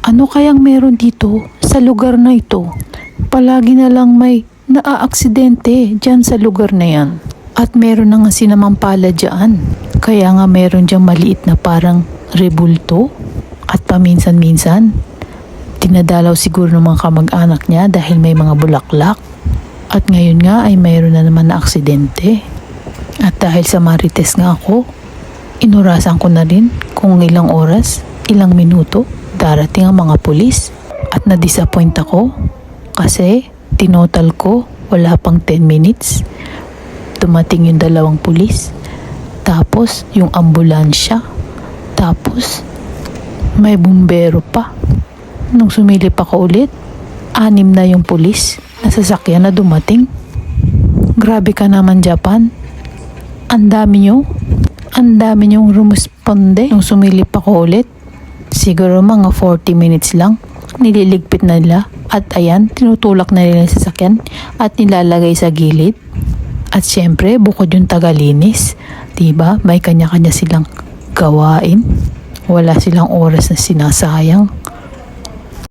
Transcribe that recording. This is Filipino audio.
Ano kayang meron dito sa lugar na ito? Palagi na lang may naaaksidente dyan sa lugar na yan. At meron na nga sinamampala dyan. Kaya nga meron dyang maliit na parang rebulto. At paminsan-minsan, dinadalaw siguro ng mga kamag-anak niya dahil may mga bulaklak. At ngayon nga ay mayroon na naman na aksidente. At dahil sa marites nga ako, inurasan ko na rin kung ilang oras, ilang minuto darating ang mga pulis. At na-disappoint ako kasi tinotal ko wala pang 10 minutes. Dumating yung 2 pulis, tapos yung ambulansya, tapos may bumbero pa. Nung sumilip ako ulit, 6 na yung pulis na sasakyan na dumating. Grabe ka naman, Japan. Ang dami niyong rumusponde. Nung sumilip ako ulit, siguro mga 40 minutes lang, nililigpit na nila. At ayan, tinutulak na nila yung sasakyan at nilalagay sa gilid. At syempre, bukod yung tagalinis, diba? May kanya-kanya silang gawain. Wala silang oras na sinasayang.